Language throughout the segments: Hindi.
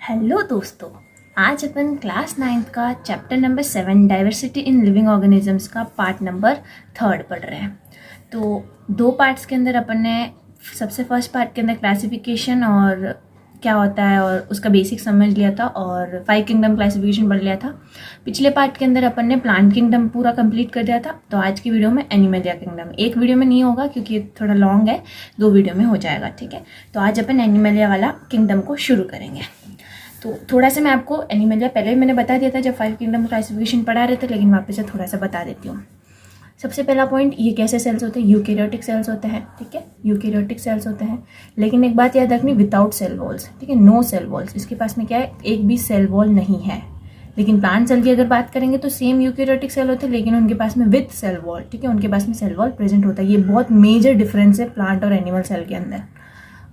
हेलो दोस्तों, आज अपन क्लास 9th का chapter number 7 diversity in living organisms का पार्ट नंबर 3 पढ़ रहे हैं। तो दो पार्ट्स के अंदर अपन ने सबसे फर्स्ट पार्ट के अंदर क्लासिफिकेशन और क्या होता है और उसका बेसिक समझ लिया था और 5 किंगडम क्लासिफिकेशन पढ़ लिया था। पिछले पार्ट के अंदर अपन ने प्लांट किंगडम पूरा कंप्लीट कर दिया था। तो आज की वीडियो में एनिमलिया किंगडम, एक वीडियो में नहीं होगा क्योंकि थोड़ा लॉन्ग है, 2 वीडियो में हो जाएगा। ठीक है, तो आज अपन एनिमलिया वाला किंगडम को शुरू करेंगे। तो थोड़ा सा मैं आपको एनिमलिया पहले भी मैंने बता दिया था जब 5 किंगडम क्लासिफिकेशन पढ़ा रहे थे, लेकिन वापस से थोड़ा सा बता देती हूँ। सबसे पहला पॉइंट, ये कैसे सेल्स होते हैं? यूकैरियोटिक सेल्स होते हैं। ठीक है, यूकैरियोटिक सेल्स होते हैं, लेकिन एक बात याद रखनी, विदाउट सेल वॉल्स। ठीक है, नो सेल वॉल्स, इसके पास में क्या है, एक भी सेल वॉल नहीं है। लेकिन प्लांट सेल की अगर बात करेंगे तो सेम यूकैरियोटिक सेल होते हैं, लेकिन उनके पास में विद सेल वॉल। ठीक है, उनके पास में सेल वॉल प्रेजेंट होता है। ये बहुत मेजर डिफरेंस है प्लांट और एनिमल सेल के अंदर।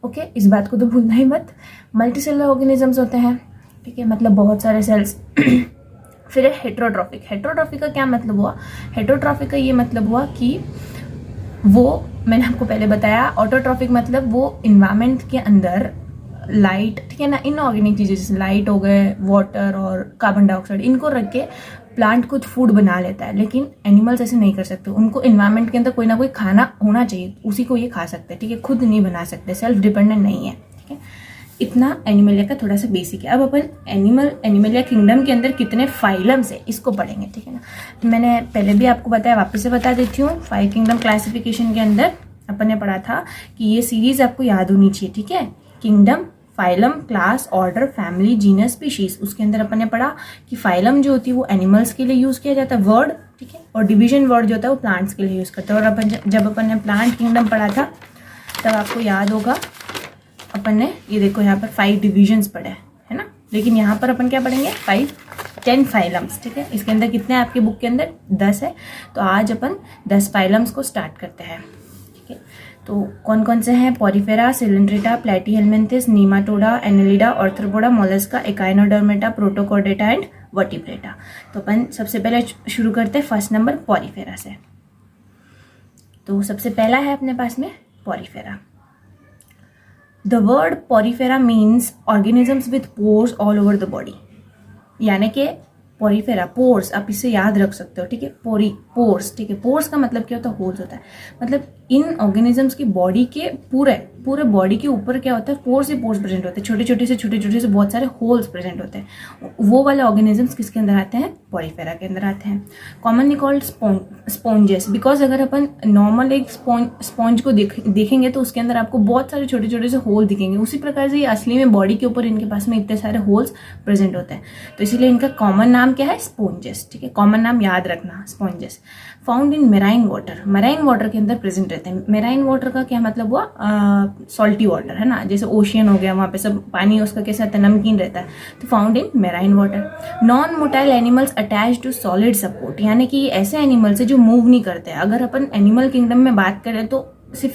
ओके, इस बात को तो भूलना ही मत। मल्टीसेलुलर ऑर्गेनिजम्स होते हैं। ठीक है, मतलब बहुत सारे सेल्स। फिर है हेट्रोट्रॉफिक। हेट्रोट्रॉफिक का क्या मतलब हुआ? हेट्रोट्रॉफिक का ये मतलब हुआ कि वो, मैंने आपको पहले बताया, ऑटोट्रॉफिक मतलब वो इन्वायरमेंट के अंदर लाइट, ठीक है ना, इनऑर्गेनिक चीज़ें जैसे लाइट हो गए, वाटर और कार्बन डाइऑक्साइड, इनको रख के प्लांट कुछ फूड बना लेता है। लेकिन एनिमल्स ऐसे नहीं कर सकते। उनको इन्वायरमेंट के अंदर कोई ना कोई खाना होना चाहिए, उसी को ये खा सकते हैं। ठीक है, खुद नहीं बना सकते, सेल्फ डिपेंडेंट नहीं है। ठीक है, इतना एनिमलिया का थोड़ा सा बेसिक है। अब अपन एनिमलिया किंगडम के अंदर कितने फाइलम्स है इसको पढ़ेंगे। ठीक है ना, मैंने पहले भी आपको बताया, वापस से बता देती हूँ। 5 किंगडम क्लासिफिकेशन के अंदर अपन ने पढ़ा था कि ये सीरीज आपको याद होनी चाहिए। ठीक है, kingdom, phylum, class, order, family, genus, species. उसके अंदर अपन ने पढ़ा कि फाइलम जो होती है वो एनिमल्स के लिए यूज किया जाता है वर्ड। ठीक है, और डिवीजन वर्ड जो होता है वो प्लांट्स के लिए यूज करते हैं। और अपन जब अपन ने प्लांट किंगडम पढ़ा था तब आपको याद होगा अपन ने, ये देखो यहाँ पर 5 डिविजन्स पढ़े है ना, लेकिन यहाँ पर अपन क्या पढ़ेंगे, 10 फाइलम्स। ठीक है, इसके अंदर कितने हैं आपके बुक के अंदर? 10 है। तो आज अपन 10 फाइलम्स को स्टार्ट करते हैं। ठीक है, तो कौन कौन से हैं? Porifera, Coelenterata, Platyhelminthes, Nematoda, Annelida, Arthropoda, Mollusca, Echinodermata, Protochordata and Vertebrata. तो अपन सबसे पहले शुरू करते हैं फर्स्ट नंबर पॉरीफेरा से। तो सबसे पहला है अपने पास में Porifera. The word porifera means organisms with pores all over the body। यानी कि पॉरीफेरा, पोर्स, आप इसे याद रख सकते हो। ठीक है, पोर्स। ठीक है, पोर्स का मतलब क्या होता है? होल्स होता है। मतलब इन ऑर्गेनिजम्स की बॉडी के पूरे बॉडी के ऊपर क्या होता है, पोर्स ही पोर्स प्रेजेंट होते हैं। छोटे छोटे से बहुत सारे होल्स प्रेजेंट होते हैं। वो वाले ऑर्गेनिजम्स किसके अंदर आते हैं? पॉरीफेरा के अंदर आते हैं। कॉमनली कॉल्ड स्पॉन्जेस, बिकॉज अगर अपन नॉर्मल एक स्पॉन्ज को देखेंगे तो उसके अंदर आपको बहुत सारे छोटे से होल दिखेंगे। उसी प्रकार से ये असली में बॉडी के ऊपर इनके पास में इतने सारे होल्स प्रेजेंट होते हैं। तो इसीलिए इनका कॉमन नाम क्या है? स्पॉन्जेस। ठीक है, कॉमन नाम याद रखना, sponges. Found in marine water, marine water के अंदर प्रेजेंट रहते हैं। मेराइन वाटर का क्या मतलब हुआ? सॉल्टी वाटर है ना, जैसे ओशियन हो गया, वहाँ पे सब पानी उसका कैसा रहता है? नमकीन रहता है। तो found in marine water. Non motile animals attach to solid support, यानी कि ऐसे एनिमल्स है जो मूव नहीं करते हैं। अगर अपन एनिमल किंगडम में बात करें तो सिर्फ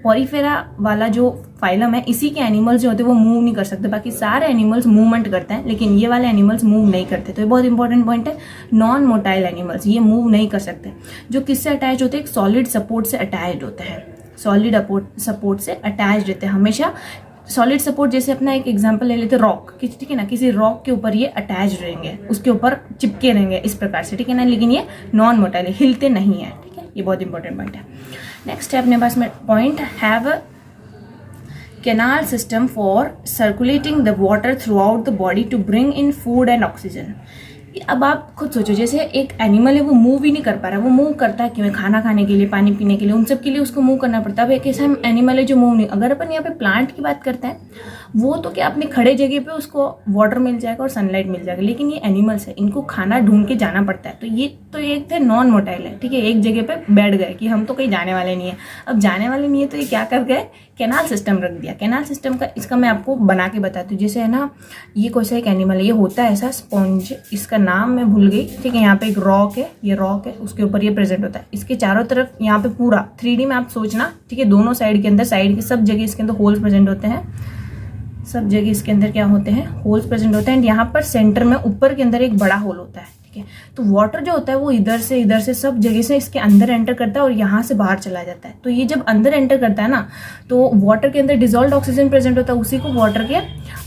पॉरीफेरा वाला जो फाइलम है, इसी के एनिमल्स जो होते हैं वो मूव नहीं कर सकते। बाकी सारे एनिमल्स मूवमेंट करते हैं, लेकिन ये वाले एनिमल्स मूव नहीं करते। तो ये बहुत इंपॉर्टेंट पॉइंट है। नॉन मोटाइल एनिमल्स ये मूव नहीं कर सकते। जो किससे अटैच होते हैं? एक सॉलिड सपोर्ट से अटैच होते हैं। सॉलिड सपोर्ट से अटैच रहते हैं हमेशा। सॉलिड सपोर्ट, जैसे अपना एक एग्जांपल ले लेते हैं रॉक, ठीक है ना, किसी रॉक के ऊपर ये अटैच रहेंगे, उसके ऊपर चिपके रहेंगे इस प्रकार से। ठीक है ना, लेकिन ये नॉन मोटाइल, हिलते नहीं है। ठीक है, ये बहुत इंपॉर्टेंट पॉइंट है। नेक्स्ट है अपने पास में point, have canal system for circulating the water throughout the body to bring in food and oxygen. अब आप खुद सोचो, जैसे एक एनिमल है वो मूव ही नहीं कर पा रहा, वो मूव करता है क्यों? खाना खाने के लिए, पानी पीने के लिए, उन सब के लिए उसको मूव करना पड़ता है। अब एक ऐसा एनिमल है जो मूव नहीं। अगर अपन यहाँ पे प्लांट की बात करते हैं, वो तो क्या अपने खड़े जगह पे उसको वाटर मिल जाएगा और सनलाइट मिल जाएगा, लेकिन ये एनिमल्स है, इनको खाना ढूंढ के जाना पड़ता है। तो ये तो एक थे नॉन मोटाइल है। ठीक है, एक जगह पे बैठ गए कि हम तो कहीं जाने वाले नहीं है। अब जाने वाले नहीं है तो ये क्या कर गए? कैनाल सिस्टम रख दिया। कैनाल सिस्टम का इसका मैं आपको बना के बताती हूँ। जैसे है ना, ये कोई सा एक एनिमल है, ये होता है ऐसा स्पॉन्ज, इसका नाम मैं भूल गई। ठीक है, यहाँ पे एक रॉक है, ये रॉक है, उसके ऊपर ये प्रेजेंट होता है। इसके चारों तरफ यहाँ पे पूरा 3D में आप सोचना। ठीक है, दोनों साइड के अंदर, साइड की सब जगह इसके अंदर होल्स प्रेजेंट होते हैं। सब जगह इसके अंदर क्या होते हैं? होल्स प्रेजेंट होते हैं। एंड यहाँ पर सेंटर में ऊपर के अंदर एक बड़ा होल होता है। ठीक है, तो वाटर जो होता है वो इधर से सब जगह से इसके अंदर एंटर करता है और यहाँ से बाहर चला जाता है। तो ये जब अंदर एंटर करता है ना, तो वाटर के अंदर डिजोल्व ऑक्सीजन प्रेजेंट होता है, उसी को वाटर के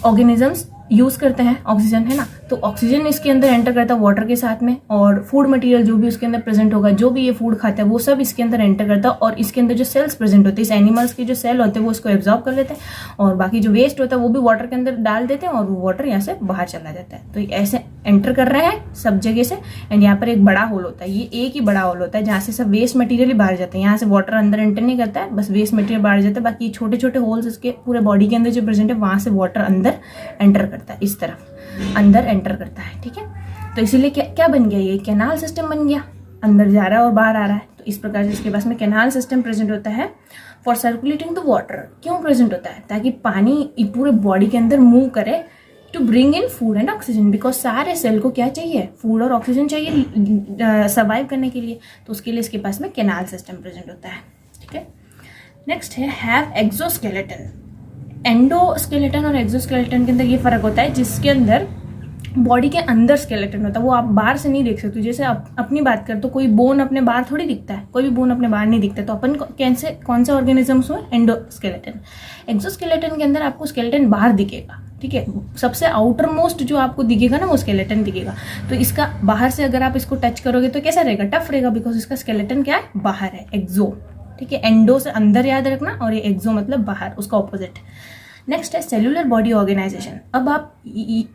ऑर्गेनिजम्स यूज़ करते हैं ऑक्सीजन, है ना, तो ऑक्सीजन इसके अंदर एंटर करता है वाटर के साथ में, और फूड मटेरियल जो भी उसके अंदर प्रेजेंट होगा, जो भी ये फूड खाता है वो सब इसके अंदर एंटर करता है, और इसके अंदर जो सेल्स प्रेजेंट होते हैं, इस एनिमल्स के जो सेल होते हैं वो इसको एब्जॉर्ब कर लेते हैं, और बाकी जो वेस्ट होता है वो भी वाटर के अंदर डाल देते हैं, और वो वाटर यहाँ से बाहर चला जाता है। तो ऐसे एंटर कर रहे हैं सब जगह से, एंड यहाँ पर एक बड़ा होल होता है, ये एक ही बड़ा होल होता है जहाँ से सब वेस्ट मटेरियल ही बाहर जाते हैं, यहाँ से वाटर अंदर एंटर नहीं करता है, बस वेस्ट मटेरियल बाहर जाता है, बाकी छोटे छोटे होल्स इसके पूरे बॉडी के अंदर जो प्रेजेंट है वहाँ से वाटर अंदर एंटर करता है, इस तरफ अंदर एंटर करता है, ठीक है। तो इसीलिए क्या बन गया, ये कैनाल सिस्टम बन गया, अंदर जा रहा है और बाहर आ रहा है। तो इस प्रकार से इसके पास में कैनाल सिस्टम प्रेजेंट होता है फॉर सर्कुलेटिंग द वाटर। क्यों प्रेजेंट होता है? ताकि पानी पूरे बॉडी के अंदर मूव करे to bring in food and oxygen, because सारे सेल को क्या चाहिए, फूड और ऑक्सीजन चाहिए सर्वाइव करने के लिए, तो उसके लिए इसके पास में कैनाल सिस्टम प्रेजेंट होता है, ठीक है। नेक्स्ट है हैव एक्सोस्केलेटन। एंडोस्केलेटन और एक्सोस्केलेटन के अंदर ये फर्क होता है, जिसके अंदर बॉडी के अंदर स्केलेटन होता है, वो आप बाहर से नहीं देख सकते। जैसे अपनी बात करें तो कोई बोन अपने बाहर थोड़ी दिखता है, कोई भी बोन अपने बाहर नहीं दिखता, तो अपन कैसे कौन सा ऑर्गेनिजम्स हुआ, एंडोस्केलेटन। एक्सोस्केलेटन के अंदर आपको स्केलेटन बाहर दिखेगा, ठीक है, सबसे आउटर मोस्ट जो आपको दिखेगा ना वो स्केलेटन दिखेगा। तो इसका बाहर से अगर आप इसको टच करोगे तो कैसा रहेगा, टफ रहेगा, बिकॉज इसका स्केलेटन क्या है, बाहर है, एक्सो, ठीक है। एंडो से अंदर याद रखना, और ये एक्सो मतलब बाहर, उसका ऑपोजिट। नेक्स्ट है सेलुलर बॉडी ऑर्गेनाइजेशन। अब आप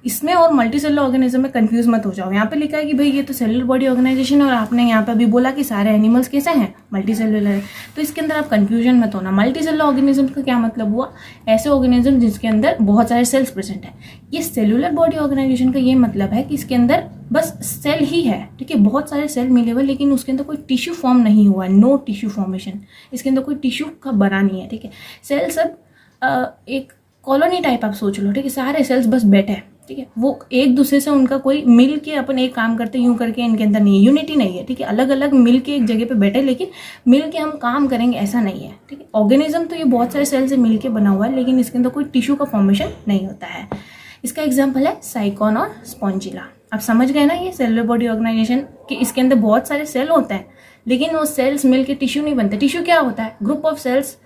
इसमें और मल्टी सेलुलर ऑर्गेनिज्म में कंफ्यूज मत हो जाओ। यहाँ पे लिखा है कि भाई ये तो सेलुलर बॉडी ऑर्गेनाइजेशन है, और आपने यहाँ पे अभी बोला कि सारे एनिमल्स कैसे हैं, मल्टी सेलुलर है, तो इसके अंदर आप कंफ्यूजन मत होना। मल्टी सेलुलर ऑर्गेनिज्म का क्या मतलब हुआ, ऐसे ऑर्गेनिज्म जिसके अंदर बहुत सारे सेल्स प्रेजेंट है। ये सेलुलर बॉडी ऑर्गेनाइजेशन का ये मतलब है कि इसके अंदर बस सेल ही है, ठीक है, बहुत सारे सेल मिले हुए, लेकिन उसके अंदर कोई टिश्यू फॉर्म नहीं हुआ, नो टिश्यू फॉर्मेशन, इसके अंदर कोई टिश्यू का बना नहीं है, ठीक है। सेल सब एक कॉलोनी टाइप आप सोच लो, ठीक है, सारे सेल्स बस बैठे हैं, ठीक है, वो एक दूसरे से उनका कोई मिल के अपन एक काम करते यूं करके इनके अंदर नहीं है, यूनिटी नहीं है, ठीक है, अलग अलग मिल के एक जगह पे बैठे, लेकिन मिल के हम काम करेंगे ऐसा नहीं है, ठीक है। ऑर्गेनिज्म तो ये बहुत सारे सेल से मिल के बना हुआ है, लेकिन इसके अंदर कोई टिश्यू का फॉर्मेशन नहीं होता है। इसका एग्जाम्पल है साइकोन और स्पॉन्जिला। आप समझ गए ना, ये सेलुलर बॉडी ऑर्गेनाइजेशन कि इसके अंदर बहुत सारे सेल होते हैं, लेकिन वो सेल्स मिलके टिश्यू नहीं बनते। टिश्यू क्या होता है, ग्रुप ऑफ सेल्स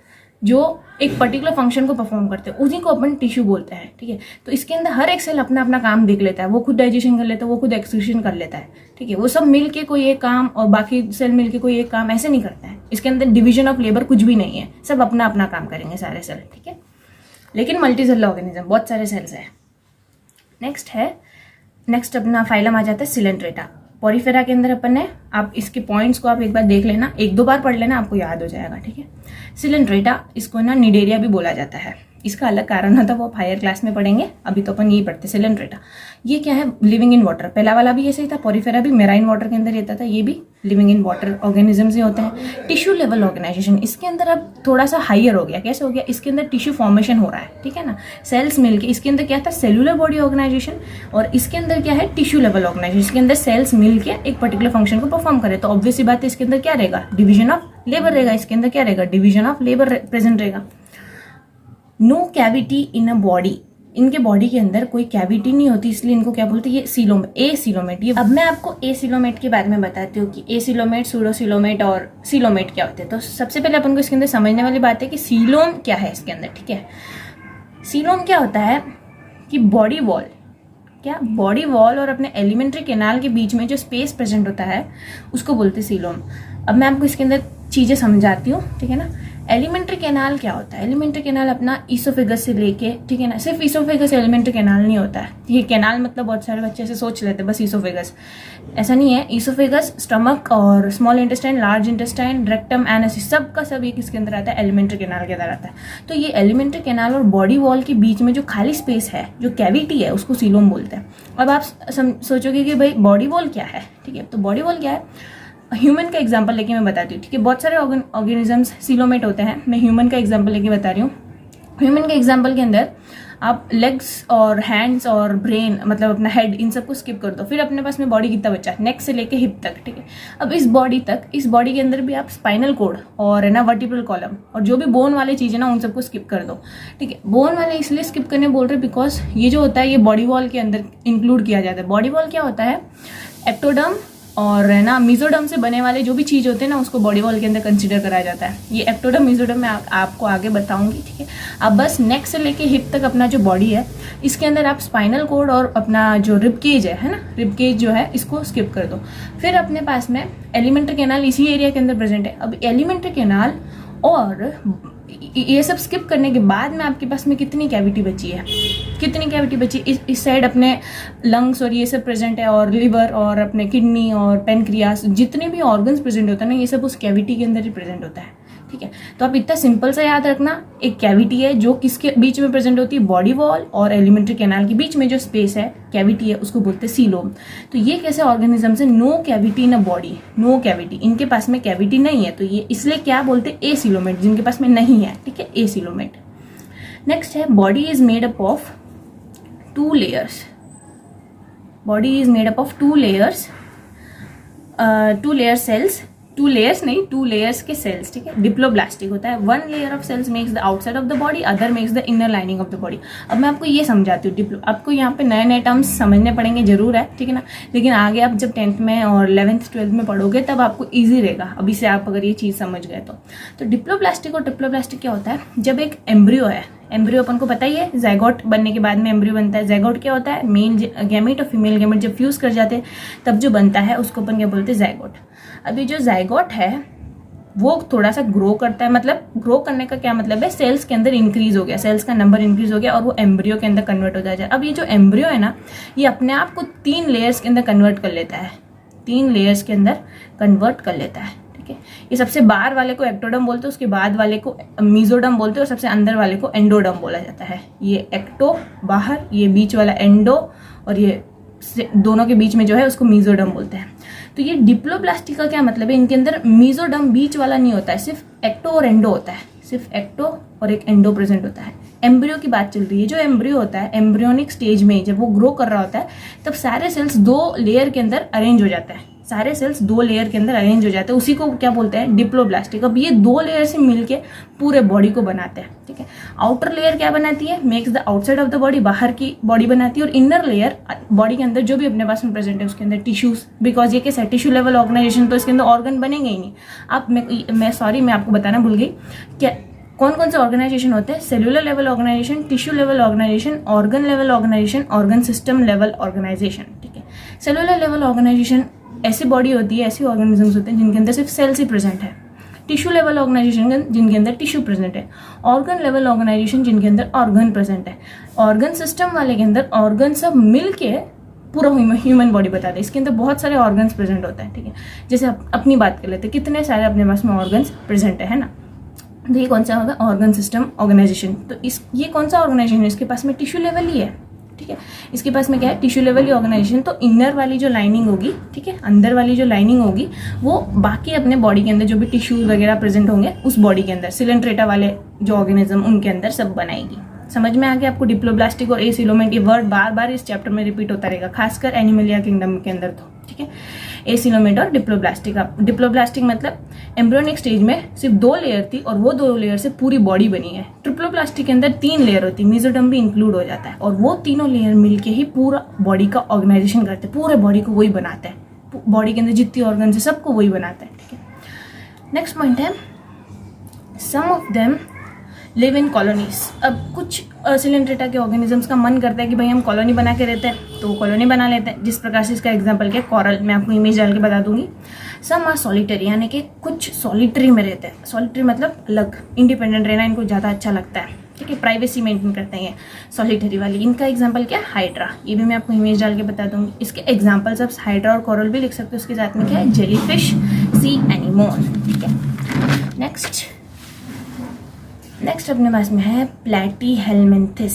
जो एक पर्टिकुलर फंक्शन को परफॉर्म करते हैं, उन्हीं को अपन टिश्यू बोलते हैं, ठीक है। तो इसके अंदर हर एक सेल अपना अपना काम देख लेता है, वो खुद डाइजेशन कर लेता है, वो खुद एक्सक्रीशन कर लेता है, ठीक है, वो सब मिलके कोई एक काम और बाकी सेल मिलके कोई एक काम ऐसे नहीं करता है। इसके अंदर डिवीजन ऑफ लेबर कुछ भी नहीं है, सब अपना अपना काम करेंगे सारे सेल, ठीक है। लेकिन मल्टी सेलुलर ऑर्गेनिज्म बहुत सारे सेल्स है। नेक्स्ट अपना फाइलम आ जाता है सिलेंट्रेटा। पॉरीफेरा के अंदर अपन ने, आप इसके पॉइंट्स को आप एक बार देख लेना, एक दो बार पढ़ लेना, आपको याद हो जाएगा, ठीक है। सिलेंट्रेटा, इसको ना निडेरिया भी बोला जाता है, इसका अलग कारण होता है, वो आप हायर क्लास में पढ़ेंगे, अभी तो अपन यही पढ़ते। सिलेंट्रेटा ये क्या है, लिविंग इन वाटर। पहला वाला भी ऐसे ही था, पॉरीफेरा भी मेराइन वाटर के अंदर रहता था, ये भी लिविंग इन वाटर ऑर्गेनिजम्स ही होते हैं। टिश्यू लेवल ऑर्गेनाइजेशन इसके अंदर अब थोड़ा सा हाइयर हो गया। कैसे हो गया, इसके अंदर टिश्यू फॉर्मेशन हो रहा है, ठीक है ना, सेल्स मिलके। इसके अंदर क्या था, सेलुलर बॉडी ऑर्गेनाइजेशन, और इसके अंदर क्या है, टिश्यू लेवल ऑर्गेनाइजेशन। इसके अंदर सेल्स मिलके एक पर्टिकुलर फंक्शन को परफॉर्म करे, तो ऑब्वियस सी बात है इसके अंदर क्या रहेगा, डिवीजन ऑफ लेबर रहेगा। इसके अंदर क्या रहेगा, डिवीजन ऑफ लेबर प्रेजेंट रहेगा। No cavity in a body, इनके बॉडी के अंदर कोई कैविटी नहीं होती, इसलिए इनको क्या बोलते हैं, ये सीलोमेट, ए सीलोमेट। ये अब मैं आपको ए सीलोमेट के बारे में बताती हूँ कि ए सीलोमेट, सूडोसीलोमेट और सीलोमेट क्या होते हैं। तो सबसे पहले अपन को इसके अंदर समझने वाली बात है कि सीलोम क्या है इसके अंदर, ठीक है। सीलोम क्या होता है कि बॉडी वॉल, क्या बॉडी वॉल और अपने एलिमेंट्री कैनाल के बीच में जो स्पेस प्रेजेंट होता है उसको बोलते हैं सीलोम। अब मैं आपको इसके अंदर चीजें समझाती हूँ, ठीक है ना। एलिमेंट्री कैनाल क्या होता है, एलिमेंट्री कैनाल अपना ईसोफेगस से लेके, ठीक है ना, सिर्फ ईसोफेगस एलिमेंट्री कैनाल नहीं होता है। ये कैनाल मतलब बहुत सारे बच्चे ऐसे सोच लेते हैं बस ईसोफेगस, ऐसा नहीं है। ईसोफेगस, स्टमक और small intestine, large intestine, rectum, anus, सब का सब एक इसके अंदर आता है, एलिमेंट्री कैनाल के अंदर आता है। तो ये एलिमेंट्री कैनाल और बॉडी वॉल के बीच में जो खाली स्पेस है, जो कैविटी है, उसको सीलोम बोलते हैं। अब आप सोचोगे कि भाई बॉडी वॉल क्या है, ठीक है, तो बॉडी वॉल क्या है, ह्यूमन का एग्जांपल लेके मैं बताती हूँ, ठीक है। बहुत सारे ऑर्गेनिजम्स सीलोमेट होते हैं, मैं ह्यूमन का एग्जांपल लेके बता रही हूँ। ह्यूमन के एग्जांपल के अंदर आप लेग्स और हैंड्स और ब्रेन, मतलब अपना हेड, इन सबको स्किप कर दो, फिर अपने पास में बॉडी कितना बचा है, नेक से लेके हिप तक, ठीक है। अब इस बॉडी के अंदर भी आप स्पाइनल कोड और है ना वर्टिब्रल कॉलम और जो भी बोन वाली चीज़ है ना, उन सबको स्किप कर दो, ठीक है। बोन वाले इसलिए स्किप करने बोल रहे बिकॉज ये जो होता है ये बॉडी वॉल के अंदर इंक्लूड किया जाता है। बॉडी वॉल क्या होता है, एक्टोडर्म, और है ना मीजोडर्म से बने वाले जो भी चीज़ होते हैं ना उसको बॉडी वॉल के अंदर कंसीडर कराया जाता है। ये एक्टोडर्म मीजोडर्म मैं आपको आगे बताऊंगी, ठीक है। अब बस नेक से लेके हिप तक अपना जो बॉडी है इसके अंदर आप स्पाइनल कोड और अपना जो रिब केज है ना, रिब केज जो है इसको स्किप कर दो। फिर अपने पास में एलिमेंट्री कैनाल इसी एरिया के अंदर प्रेजेंट है। अब एलिमेंट्री कैनाल और ये सब स्किप करने के बाद में आपके पास में कितनी कैविटी बची है, कितनी कैविटी बची, इस साइड अपने लंग्स और ये सब प्रेजेंट है, और लिवर और अपने किडनी और पेनक्रियास, जितने भी ऑर्गन्स प्रेजेंट होता है ना ये सब उस कैविटी के अंदर ही प्रेजेंट होता है, ठीक है। तो आप इतना सिंपल सा याद रखना, एक कैविटी है जो किसके बीच में प्रेजेंट होती है, बॉडी वॉल और एलिमेंट्री कैनाल के बीच में जो स्पेस है, कैविटी है, उसको बोलते हैं सीलोम। तो ये कैसे ऑर्गेनिज्म है, no cavity in a body, no cavity, इनके पास में कैविटी नहीं है, तो ये इसलिए क्या बोलते हैं, एसीलोमेट, जिनके पास में नहीं है, ठीक है, एसीलोमेट। नेक्स्ट है body is made up of 2 layers, body is made up of 2 layers, 2 layer cells, 2 layers नहीं, 2 लेयर्स के सेल्स, ठीक है। डिप्लोब्लास्टिक होता है, 1 layer of cells makes the outside of the body, other makes the inner lining of the body. अब मैं आपको ये समझाती हूँ, आपको यहाँ पे नए नए टर्म्स समझने पड़ेंगे, जरूर है, ठीक है ना, लेकिन आगे आप जब 10th में और 11th 12th में पढ़ोगे तब आपको ईजी रहेगा, अभी से आप अगर ये चीज़ समझ गए तो डिप्लोब्लास्टिक और ट्रिप्लोब्लास्टिक क्या होता है, जब एक एम्ब्रियो है, एम्ब्रियो अपन को पता ही है, ज़ाइगोट बनने के बाद में एम्ब्रियो बनता है। ज़ाइगोट क्या होता है, मेल गैमेट और फीमेल गैमेट जब फ्यूज कर जाते हैं तब जो बनता है उसको अपन क्या बोलते हैं, ज़ाइगोट। अभी जो ज़ाइगोट है वो थोड़ा सा ग्रो करता है, मतलब ग्रो करने का क्या मतलब है, सेल्स के अंदर इंक्रीज हो गया, सेल्स का नंबर इंक्रीज हो गया और वो एम्ब्रियो के अंदर कन्वर्ट हो जाता है। अब ये जो एम्ब्रियो है ना ये अपने आप को 3 लेयर्स के अंदर कन्वर्ट कर लेता है, 3 लेयर्स के अंदर कन्वर्ट कर लेता है, ठीक है। ये सबसे बाहर वाले को एक्टोडर्म बोलते हैं, उसके बाद वाले को मीजोडर्म बोलते हैं और सबसे अंदर वाले को एंडोडर्म बोला जाता है। ये एक्टो बाहर, ये बीच वाला एंडो, और ये दोनों के बीच में जो है उसको मीजोडर्म बोलते हैं। तो ये डिप्लोब्लास्टिक का क्या मतलब है, इनके अंदर मीजोडर्म बीच वाला नहीं होता है, सिर्फ एक्टो और एंडो होता है, सिर्फ एक्टो और एक एंडो प्रेजेंट होता है। एम्ब्रियो की बात चल रही है, जो एम्ब्रियो होता है एम्ब्रियोनिक स्टेज में जब वो ग्रो कर रहा होता है तब सारे सेल्स 2 लेयर के अंदर अरेंज हो जाता है, सारे सेल्स 2 लेयर के अंदर अरेंज हो जाते हैं, उसी को क्या बोलते हैं, डिप्लोब्लास्टिक। अब ये 2 लेयर से मिलके पूरे बॉडी को बनाते हैं, ठीक है। आउटर लेयर क्या बनाती है, makes the outside of the body, बाहर की बॉडी बनाती है, और इनर लेयर बॉडी के अंदर जो भी अपने पास में प्रेजेंट है उसके अंदर टिश्यूज, बिकॉज ये कैसा टिश्यू लेवल ऑर्गेनाइजेशन, तो इसके अंदर ऑर्गन बनेंगे ही नहीं। आप मैं आपको बताना भूल गई, क्या कौन कौन से ऑर्गेनाइजेशन होते हैं, cellular level organisation, tissue level organisation, organ level organisation, organ system level organisation, ठीक है। सेल्यूलर लेवल ऑर्गेनाइजेशन ऐसी बॉडी होती है, ऐसी ऑर्गेनिजम्स होते हैं जिनके अंदर सिर्फ सेल्स ही प्रेजेंट है। टिश्यू लेवल ऑर्गेनाइजेशन जिनके अंदर टिश्यू प्रेजेंट है। ऑर्गन लेवल ऑर्गेनाइजेशन जिनके अंदर ऑर्गन प्रेजेंट है। ऑर्गन सिस्टम वाले के अंदर ऑर्गन सब मिल के पूरा ह्यूमन बॉडी बताते हैं, इसके अंदर बहुत सारे ऑर्गन्स प्रेजेंट होता है, ठीक है। जैसे अपनी बात कर लेते हैं, कितने सारे अपने पास में ऑर्गन्स प्रेजेंट है ना, तो ये कौन सा होगा, ऑर्गन सिस्टम ऑर्गेनाइजेशन। तो ये कौन सा ऑर्गेनाइजेशन है, इसके पास में टिश्यू लेवल ही है, ठीक है। इसके पास में क्या है, टिश्यू लेवल ही ऑर्गेनाइजेशन। तो इनर वाली जो लाइनिंग होगी, ठीक है, अंदर वाली जो लाइनिंग होगी वो बाकी अपने बॉडी के अंदर जो भी टिश्यूज वगैरह प्रेजेंट होंगे उस बॉडी के अंदर, सिलेंट्रेटा वाले जो ऑर्गेनिज्म उनके अंदर सब बनाएगी। समझ में आ गया आपको, डिप्लोब्लास्टिक और एसिलोमेट, ये वर्ड बार बार इस चैप्टर में रिपीट होता रहेगा, खासकर एनिमलिया किंगडम के अंदर, तो ठीक है। एसिलोमेट और डिप्लोब्लास्टिक, डिप्लोब्लास्टिक मतलब एम्ब्रियोनिक स्टेज में सिर्फ 2 लेयर थी और वो 2 लेयर से पूरी बॉडी बनी है। ट्रिप्लोब्लास्टिक के अंदर 3 लेयर होती है, मीजोडर्म भी इंक्लूड हो जाता है, और वो तीनों लेयर मिलके ही पूरा बॉडी का ऑर्गेनाइजेशन करते हैं, पूरे बॉडी को वही बनाते हैं, बॉडी के अंदर जितनी ऑर्गन है सबको वही बनाते हैं, ठीक है। नेक्स्ट पॉइंट है, some of them live in colonies. अब कुछ सिलेंट्रेटा के ऑर्गेनिजम्स का मन करता है कि भाई हम कॉलोनी बना के रहते हैं, तो कॉलोनी बना लेते हैं, जिस प्रकार से इसका एग्जांपल क्या, कोरल, मैं आपको इमेज डाल के बता दूंगी। सम आर सॉलिटरी, यानी कि कुछ सॉलिटरी में रहते हैं, सॉलिटरी मतलब अलग, इंडिपेंडेंट रहना इनको ज़्यादा अच्छा लगता है, ठीक है, प्राइवेसी मेंटेन करते हैं सॉलिटरी वाली। इनका एग्जाम्पल क्या है, हाइड्रा, ये भी मैं आपको इमेज डाल के बता दूंगी। इसके एग्जाम्पल्स आप हाइड्रा और कोरल भी लिख सकते हो, उसके साथ में क्या है, जेलीफिश, सी एनिमोन, ठीक है। नेक्स्ट अपने पास में है प्लैटीहेलमिन्थिस,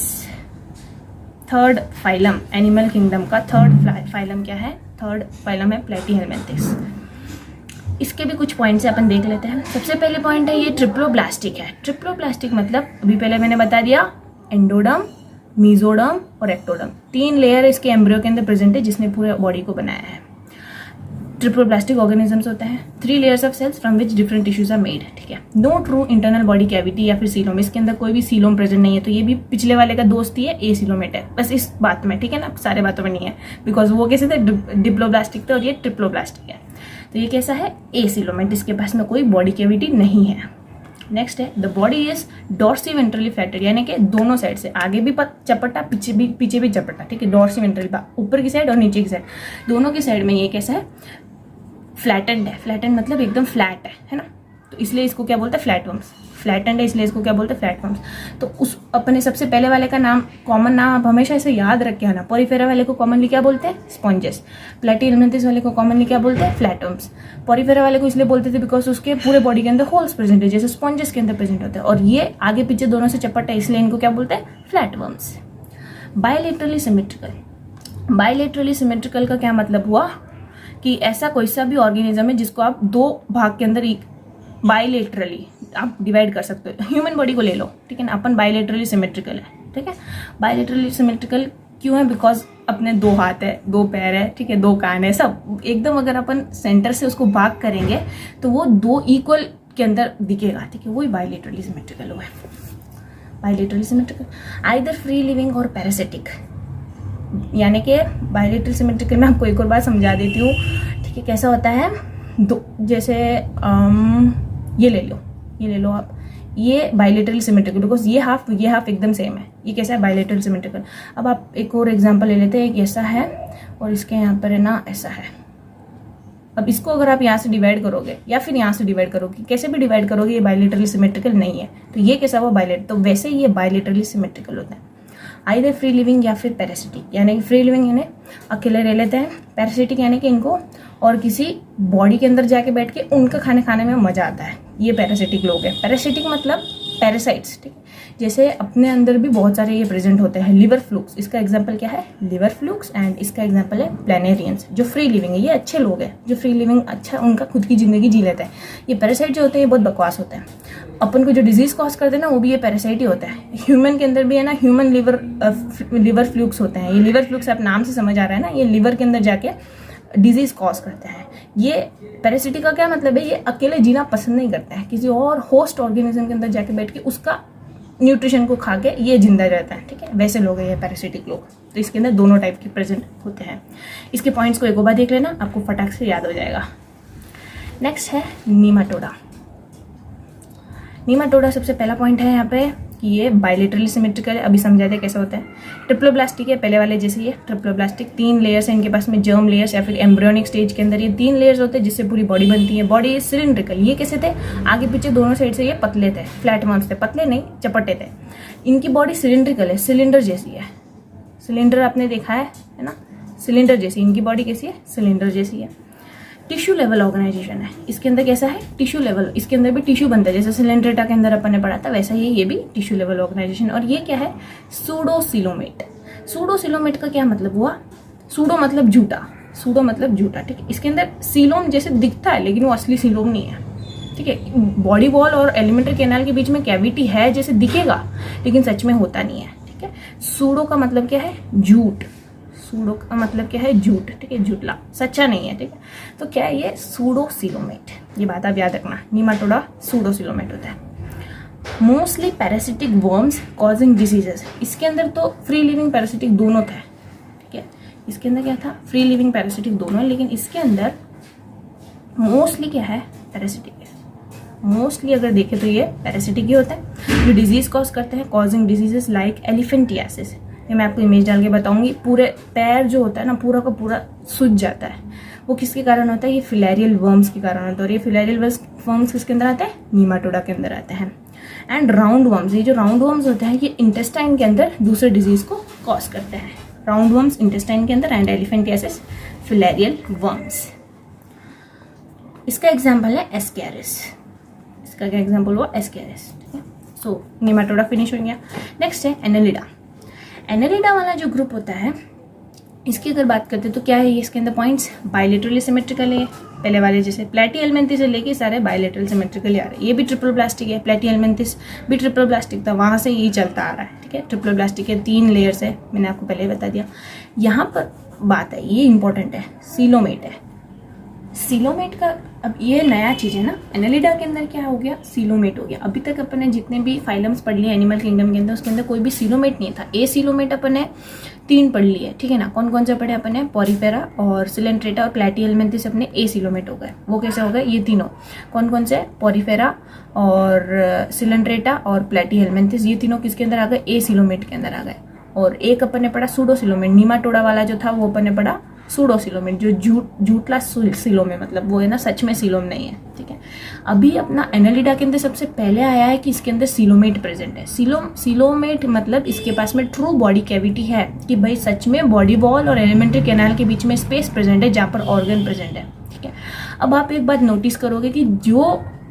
3rd फाइलम, एनिमल किंगडम का 3rd फाइलम क्या है, 3rd फाइलम है प्लैटीहेलमिन्थिस। इसके भी कुछ पॉइंट्स अपन देख लेते हैं। सबसे पहले पॉइंट है ये ट्रिप्लोब्लास्टिक है। ट्रिप्लोब्लास्टिक मतलब अभी पहले मैंने बता दिया, एंडोडर्म, मीजोडर्म और एक्टोडर्म, 3 लेयर इसके एम्ब्रियो के अंदर प्रेजेंट है जिसने पूरे बॉडी को बनाया है। ट्रिपल प्लास्टिक ऑर्गेनिजम्स होते हैं, 3 layers of cells from which different tissues are made, ठीक है। No true internal body cavity या फिर सीलोम, इसके अंदर कोई भी सीलोम प्रेजेंट नहीं है, तो ये भी पिछले वाले का दोस्त ही है, एसीलोमेट है, बस इस बात में, ठीक है ना, सारे बातों में नहीं है, बिकॉज वो कैसे थे, डिप्लोब्लास्टिक थे और ये ट्रिप्लोब्लास्टिक है। तो ये कैसा है, एसीलोमेट, इसके पास में कोई बॉडी कैविटी नहीं है। नेक्स्ट है the body is dorsoventrally flattened, यानी कि दोनों साइड से, आगे भी चपटा पीछे भी चपटा, ठीक है। डॉर्सी वेंट्रली, ऊपर की साइड और नीचे की साइड, दोनों की साइड में ये कैसा है, फ्लैटेंड है। फ्लैटेंड मतलब एकदम फ्लैट है ना, तो इसलिए इसको क्या बोलते हैं, फ्लैटवर्म्स। फ्लैटेंड है इसलिए इसको क्या बोलते हैं, फ्लैटवर्म्स। तो उस अपने सबसे पहले वाले का नाम, कॉमन नाम आप हमेशा इसे याद रख के आना। पॉरीफेरा वाले को कॉमनली क्या बोलते हैं, स्पॉन्जेस। प्लैटीहेलमिन्थेस वाले को कॉमनली क्या बोलते हैं, फ्लैटवर्म्स। पॉरीफेरा वाले को इसलिए बोलते थे बिकॉज उसके पूरे बॉडी के अंदर होल्स प्रेजेंट है, जैसे स्पॉन्जेस के अंदर प्रेजेंट होते हैं, और ये आगे पीछे दोनों से चपट है, इसलिए इनको क्या बोलते हैं, flatworms. Bilaterally symmetrical, bilaterally symmetrical का क्या मतलब हुआ कि ऐसा कोई सा भी ऑर्गेनिज्म है जिसको आप दो भाग के अंदर बायलेटरली आप डिवाइड कर सकते हो। ह्यूमन बॉडी को ले लो, ठीक है ना, अपन बायलेटरली सिमेट्रिकल है, ठीक है। बायलेटरली सिमेट्रिकल क्यों है, बिकॉज अपने 2 हाथ है, 2 पैर है, ठीक है, 2 कान है, सब एकदम, अगर अपन सेंटर से उसको भाग करेंगे तो वो 2 इक्वल के अंदर दिखेगा, ठीक है, वही बायलेटरली सिमेट्रिकल हुआ है। Bilaterally symmetrical either free living और पैरासिटिक, यानी कि बायलेटरल सिमेट्रिकल में आपको एक और बात समझा देती हूँ, ठीक है। कैसा होता है, दो, जैसे ये ले लो आप, ये बायलेटरल सिमेट्रिकल, बिकॉज ये हाफ एकदम सेम है, ये कैसा है, बायलेटरल सिमेट्रिकल। अब आप एक और एग्जांपल ले लेते हैं, एक ऐसा है और इसके यहाँ पर है ना ऐसा है। अब इसको अगर आप यहाँ से डिवाइड करोगे या फिर यहाँ से डिवाइड करोगे, कैसे भी डिवाइड करोगे, ये बायलेटरली सिमेट्रिकल नहीं है, तो ये कैसा हुआ, बायलेट, तो वैसे ही ये बायलेटरली सिमेट्रिकल होता है। आइदर फ्री लिविंग या फिर पैरासिटिक, यानी कि फ्री लिविंग यानी अकेले रह लेते हैं, पैरासिटिक यानी कि इनको और किसी बॉडी के अंदर जाके बैठ के उनका खाने में मजा आता है, ये पैरासिटिक लोग हैं। पैरासिटिक मतलब पैरासाइट्स, ठीक है। जैसे अपने अंदर भी बहुत सारे ये प्रेजेंट होते हैं, लिवर फ्लूक्स, इसका एग्जांपल क्या है, लिवर फ्लूक्स, एंड इसका एग्जांपल है प्लेनेरियंस, जो फ्री लिविंग है, ये अच्छे लोग हैं, जो फ्री लिविंग अच्छा उनका खुद की जिंदगी जी लेते हैं। ये पैरासाइट जो होते हैं ये बहुत बकवास होते हैं, अपन को जो डिजीज कॉज करते हैं ना वो भी ये पैरासाइट ही होता है। ह्यूमन के अंदर भी है ना, ह्यूमन लिवर फ्लूक्स होते हैं, ये लिवर फ्लूक्स आप नाम से समझ आ रहा है ना, ये लिवर के अंदर जाके डिजीज कॉज करते हैं। ये पैरासिटिक का क्या मतलब है, ये अकेले जीना पसंद नहीं करते हैं, किसी और होस्ट ऑर्गेनिज्म के अंदर जाके बैठ के उसका न्यूट्रिशन को खा के ये जिंदा रहता है, ठीक है, वैसे लोग हैं ये पैरासिटिक लोग। तो इसके अंदर दोनों टाइप के प्रेजेंट होते हैं। इसके पॉइंट्स को एक बार देख लेना, आपको फटाक से याद हो जाएगा। नेक्स्ट है नीमाटोडा। नीमाटोडा सबसे पहला पॉइंट है यहाँ पे कि ये बायलेटरली सिमेट्रिकल है, अभी समझाते हैं कैसा होता है। ट्रिप्लोब्लास्टिक है, पहले वाले जैसे ये ट्रिप्लोब्लास्टिक, 3 लेयर्स है इनके पास में, जर्म लेयर्स या फिर एम्ब्रियोनिक स्टेज के अंदर ये 3 लेयर्स होते हैं जिससे पूरी बॉडी बनती है। बॉडी सिलिंड्रिकल, ये कैसे थे, आगे पीछे दोनों साइड से ये पतले थे, फ्लैटवर्म्स थे, पतले नहीं चपटे थे। इनकी बॉडी सिलिंड्रिकल है, सिलेंडर जैसी है, सिलेंडर आपने देखा है ना, सिलेंडर जैसी इनकी बॉडी कैसी है, सिलेंडर जैसी है। टिश्यू लेवल ऑर्गेनाइजेशन है, इसके अंदर कैसा है, टिश्यू लेवल, इसके अंदर भी टिश्यू बनता है, जैसे सिलेंड्रेटा के अंदर अपन ने पढ़ा था वैसा ही ये भी टिश्यू लेवल ऑर्गेनाइजेशन। और ये क्या है, सूडोसिलोमेट। सूडोसिलोमेट का क्या मतलब हुआ, सूडो मतलब झूठा, सूडो मतलब झूठा, ठीक है। इसके अंदर सीलोम जैसे दिखता है लेकिन वो असली सीलोम नहीं है, ठीक है। बॉडी वॉल और एलिमेंट्री कैनाल के बीच में कैविटी है जैसे दिखेगा लेकिन सच में होता नहीं है, ठीक है। सूडो का मतलब क्या है, झूठ, सूडो का मतलब क्या है, झूठ, ठीक है, झूठला, सच्चा नहीं है, ठीक है। तो क्या है ये, सूडोसिलोमेट, ये बात आप याद रखना, नीमाटोडा सूडोसिलोमेट होता है। Mostly parasitic worms causing diseases, इसके अंदर तो फ्री लिविंग पैरासिटिक दोनों थे, ठीक है। इसके अंदर क्या था, फ्री लिविंग पैरासिटिक दोनों है, लेकिन इसके अंदर मोस्टली क्या है, पैरासिटिक है। मोस्टली अगर देखें तो ये पैरासिटिक ही होता है, जो डिजीज कॉज करते हैं, कॉजिंग डिजीजेस लाइक एलिफेंटियासिस। ये मैं आपको इमेज डाल के बताऊंगी। पूरे पैर जो होता है ना पूरा का पूरा सूज जाता है, वो किसके कारण होता है, ये फिलेरियल वर्म्स के कारण होता है। और ये फिलेरियल वर्म्स किसके अंदर आते हैं, नीमाटोडा के अंदर आते हैं। एंड राउंड वर्म्स, ये जो राउंड वर्म्स होते हैं ये इंटेस्टाइन के अंदर दूसरे डिजीज को कॉज करते हैं। राउंड वर्म्स इंटेस्टाइन के अंदर, एंड एलिफेंटियासिस फिलेरियल वर्म्स। इसका एग्जाम्पल है एस्कैरिस, इसका क्या एग्जाम्पल हुआ, एस्कैरिस, ठीक है। सो नीमाटोडा फिनिश हो गया। नेक्स्ट है एनेलिडा। एनेलिडा वाला जो ग्रुप होता है इसकी अगर बात करते हैं तो क्या है, ये इसके अंदर पॉइंट्स बायलेटरली सिमेट्रिकल है, पहले वाले जैसे प्लैटीहेलमिन्थेस से लेके सारे बायलेटरल सिमेट्रिकल आ रहे हैं। ये भी ट्रिपल प्लास्टिक है, प्लैटीहेलमिन्थेस भी ट्रिपल प्लास्टिक था, वहाँ से यही चलता आ रहा है, ठीक है। ट्रिपल प्लास्टिक है, 3 लेयर्स है, मैंने आपको पहले ही बता दिया। यहाँ पर बात है, ये इंपॉर्टेंट है, सीलोमेट है। सीलोमेट का अब ये नया चीज़ है ना, एनालिडा के अंदर क्या हो गया, सीलोमेट हो गया। अभी तक अपन ने जितने भी फाइलम्स पढ़ लिए एनिमल किंगडम के अंदर, उसके अंदर कोई भी सीलोमेट नहीं था। ए सीलोमेट अपन ने 3 पढ़ लिए, ठीक है ना। कौन कौन से पढ़े अपन ने, पॉरीफेरा और सिलेंट्रेटा और प्लैटीहेलमिन्थेस अपने ए सीलोमेट हो गए। वो कैसे हो गए, ये तीनों कौन कौन से, पॉरीफेरा और सिलेंट्रेटा और प्लैटीहेलमिन्थेस, ये तीनों किसके अंदर आ गए, ए सीलोमेट के अंदर आ गए। और एक अपन ने पढ़ा सूडो सीलोमेट, नीमाटोडा वाला जो था वो अपन ने पढ़ा सूडो सीलोमेट, जो झूठला सीलोम है, मतलब वो है ना सच में सीलोम नहीं है, ठीक है। अभी अपना एनालिडा के अंदर सबसे पहले आया है कि इसके अंदर सीलोमेट प्रेजेंट है। सीलोमेट मतलब इसके पास में ट्रू बॉडी कैविटी है, कि भाई सच में बॉडी वॉल और एलिमेंट्री कैनाल के बीच में स्पेस प्रेजेंट है जहाँ पर ऑर्गन प्रेजेंट है, ठीक है। अब आप एक बात नोटिस करोगे कि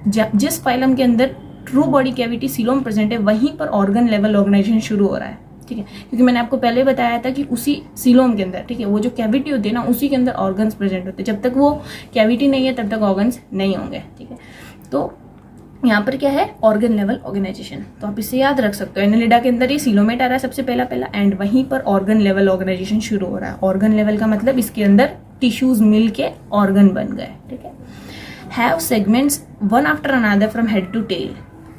जिस फाइलम के अंदर true body cavity coelom present है, वहीं पर ऑर्गन लेवल ऑर्गेनाइजेशन शुरू हो रहा है, ठीक है। क्योंकि मैंने आपको पहले बताया था कि उसी सीलोम के अंदर, ठीक है, वो जो कैविटी होती है ना, उसी के अंदर ऑर्गन्स प्रेजेंट होते हैं। जब तक वो कैविटी नहीं है तब तक ऑर्गन्स नहीं होंगे, ठीक है। तो यहाँ पर क्या है, ऑर्गन लेवल ऑर्गेनाइजेशन, तो आप इसे याद रख सकते हो। एनालिडा के अंदर ये सीलोमेट आ रहा है सबसे पहला एंड वहीं पर ऑर्गन लेवल ऑर्गेनाइजेशन शुरू हो रहा है। ऑर्गन लेवल का मतलब इसके अंदर टिश्यूज मिल के ऑर्गन बन गए, ठीक है। Have segments one after another from head to tail.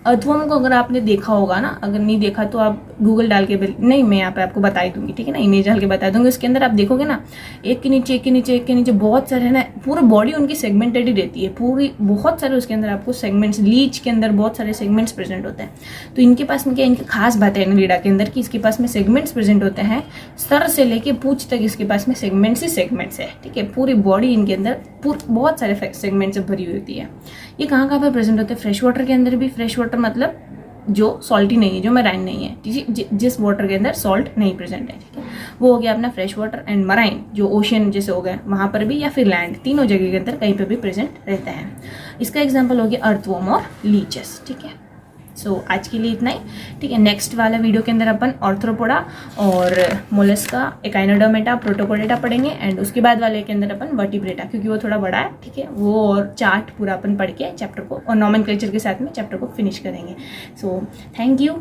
Earthworm को अगर आपने देखा होगा ना, अगर नहीं देखा तो आप गूगल डाल के नहीं, मैं यहाँ पे आपको बता ही दूंगी, ठीक है ना, इमेज डाल के बता दूंगी। उसके अंदर आप देखोगे ना, एक के नीचे एक के नीचे एक के नीचे बहुत सारे ना, पूरा बॉडी उनकी सेगमेंटेड ही रहती है, पूरी बहुत सारे उसके अंदर आपको सेगमेंट्स, लीच के अंदर बहुत सारे सेगमेंट्स प्रेजेंट होते हैं। तो इनके पास में क्या, इनकी खास बात है एनालिडा के अंदर कि इसके पास में सेगमेंट्स प्रेजेंट होते हैं, सर से लेके पूंछ तक इसके पास में सेगमेंट्स ही सेगमेंट्स है, ठीक है। पूरी बॉडी इनके अंदर बहुत सारे सेगमेंट से भरी होती है। ये कहाँ कहाँ पर प्रेजेंट होते हैं, फ्रेश वाटर के अंदर भी। फ्रेश वाटर मतलब जो सॉल्टी नहीं है, जो मराइन नहीं है, जिस वाटर के अंदर सॉल्ट नहीं प्रेजेंट है, ठीक है, वो हो गया अपना फ्रेश वाटर। एंड मराइन जो ओशियन जैसे हो गए वहाँ पर भी, या फिर लैंड, तीनों जगह के अंदर कहीं पर भी प्रेजेंट रहता है। इसका एग्जाम्पल हो गया अर्थवर्म और लीचेस, ठीक है। सो आज के लिए इतना ही, ठीक है। नेक्स्ट वाला वीडियो के अंदर अपन ऑर्थ्रोपोडा और मोलस्का, एकाइनोडर्मेटा, प्रोटोकोडेटा पढ़ेंगे। एंड उसके बाद वाले के अंदर अपन वर्टिब्रेटा, क्योंकि वो थोड़ा बड़ा है, ठीक है, वो और चार्ट पूरा अपन पढ़ के चैप्टर को और नॉमेनक्लेचर के साथ में चैप्टर को फिनिश करेंगे। So thank you.